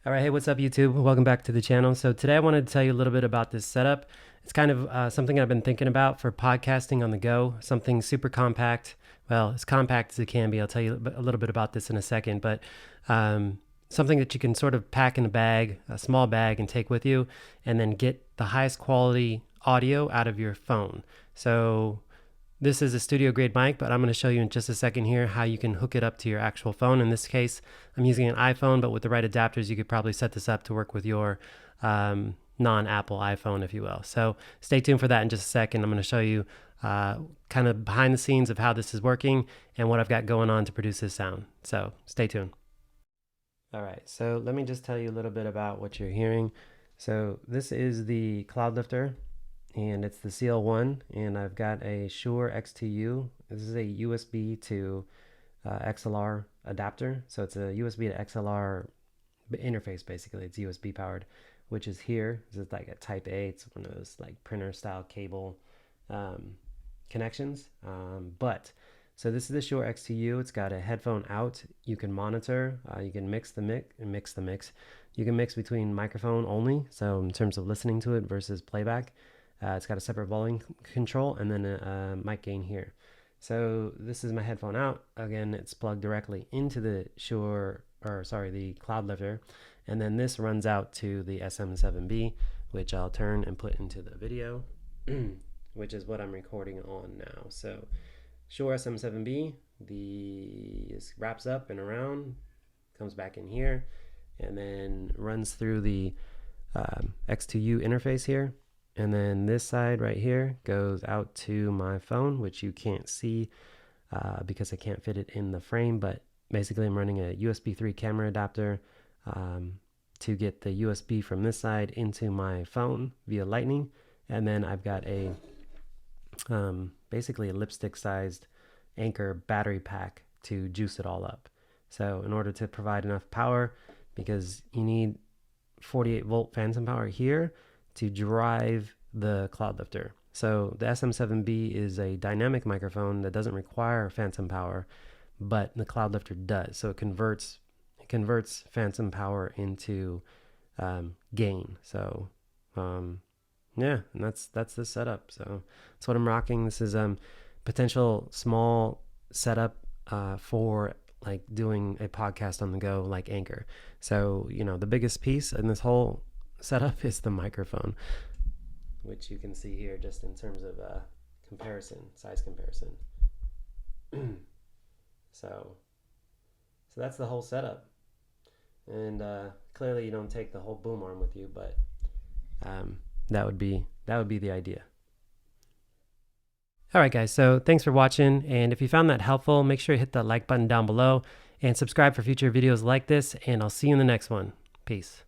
All right, hey, what's up, YouTube? Welcome back to the channel. So today I wanted to tell you a little bit about this setup. It's kind of something I've been thinking about for podcasting on the go, something super compact. Well, as compact as it can be. I'll tell you a little bit about this in a second, but something that you can sort of pack in a bag, a small bag, and take with you, and then get the highest quality audio out of your phone. So this is a studio grade mic, but I'm going to show you in just a second here how you can hook it up to your actual phone. In this case, I'm using an iPhone, but with the right adapters, you could probably set this up to work with your non-Apple iPhone, if you will. So stay tuned for that in just a second. I'm going to show you kind of behind the scenes of how this is working and what I've got going on to produce this sound. So stay tuned. All right, so let me just tell you a little bit about what you're hearing. So this is the Cloudlifter, and it's the CL-1, and I've got a Shure X2U. This is a USB to XLR adapter. So it's a USB to XLR interface, basically. It's USB powered, which is here. This is like a type A. It's one of those like printer style cable connections. So this is the Shure X2U. It's got a headphone out. You can monitor. You can mix the mix. You can mix between microphone only, so in terms of listening to it versus playback. It's got a separate volume control and then a mic gain here. So this is my headphone out. Again, it's plugged directly into the the Cloudlifter, and then this runs out to the SM7B, which I'll turn and put into the video, which is what I'm recording on now. So Shure SM7B, this wraps up and around, comes back in here, and then runs through the X2U interface here. And then this side right here goes out to my phone, which you can't see because I can't fit it in the frame. But basically, I'm running a USB 3 camera adapter to get the USB from this side into my phone via Lightning. And then I've got a basically a lipstick-sized Anchor battery pack to juice it all up. So in order to provide enough power, because you need 48-volt phantom power here to drive the Cloudlifter. So the SM7B is a dynamic microphone that doesn't require phantom power, but the Cloudlifter does. So it converts phantom power into gain. So yeah, and that's the setup. So that's what I'm rocking. This is potential small setup for like doing a podcast on the go like Anchor. So the biggest piece in this whole setup is the microphone, which you can see here just in terms of size comparison. so that's the whole setup, and clearly you don't take the whole boom arm with you, but that would be the idea. All right, guys, so thanks for watching, and if you found that helpful, make sure you hit that like button down below and subscribe for future videos like this, and I'll see you in the next one. Peace.